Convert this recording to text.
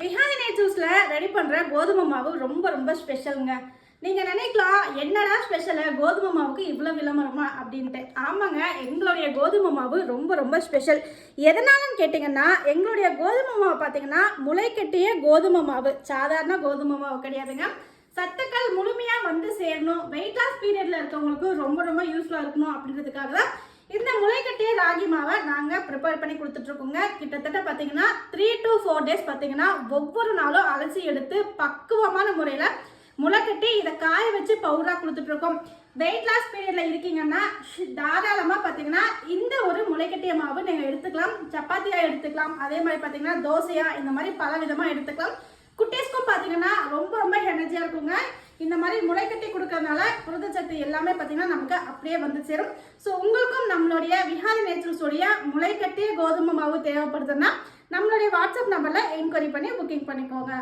Vihari நேச்சர்ஸில் ready பண்ணுற கோதுமை மாவு ரொம்ப ரொம்ப ஸ்பெஷலுங்க. நீங்கள் நினைக்கலாம், என்னடா ஸ்பெஷலு கோதுமை மாவுக்கு இவ்வளோ விளம்பரமா அப்படின்ட்டு. ஆமாங்க, எங்களுடைய கோதுமை மாவு ரொம்ப ரொம்ப ஸ்பெஷல். எதனாலன்னு கேட்டிங்கன்னா, எங்களுடைய கோதுமை மாவு பார்த்தீங்கன்னா முளைக்கட்டிய கோதுமை மாவு, சாதாரண கோதுமை மாவு கிடையாதுங்க. சத்துக்கள் முழுமையாக வந்து சேரணும், வெயிட் லாஸ் பீரியடில் இருக்கவங்களுக்கு ரொம்ப ரொம்ப யூஸ்ஃபுல்லாக இருக்கணும் அப்படின்றதுக்காக தான் இந்த முளைக்கட்டிய ராகி மாவை நாங்கள் ப்ரிப்பேர் பண்ணி கொடுத்துட்ருக்கோங்க. கிட்டத்தட்ட பார்த்தீங்கன்னா 3 to 4 டேஸ் பார்த்தீங்கன்னா ஒவ்வொரு நாளும் அலசி எடுத்து பக்குவமான முறையில் முளைக்கட்டி இதை காய வச்சு பவுடராக கொடுத்துட்ருக்கோம். வெயிட் லாஸ் பீரியடில் இருக்கீங்கன்னா தாராளமாக பார்த்தீங்கன்னா இந்த ஒரு முளைக்கட்டிய மாவு நீங்கள் எடுத்துக்கலாம். சப்பாத்தியாக எடுத்துக்கலாம், அதே மாதிரி பார்த்தீங்கன்னா தோசையாக, இந்த மாதிரி பல விதமாக எடுத்துக்கலாம். குட்டீஸ்க்கும் பார்த்தீங்கன்னா ரொம்ப ரொம்ப எனர்ஜியாக இருக்குங்க. இந்த மாதிரி முளைக்கட்டி கொடுக்கறதுனால புரதச்சத்து எல்லாமே பார்த்தீங்கன்னா நமக்கு அப்படியே வந்து சேரும். ஸோ உங்களுக்கும் நம்மளுடைய விஹாரி நேச்சர்ஸோடைய முளைக்கட்டிய கோதுமை மாவு தேவைப்படுதுன்னா நம்மளுடைய வாட்ஸ்அப் நம்பரில் என்கொயரி பண்ணி புக்கிங் பண்ணிக்கோங்க.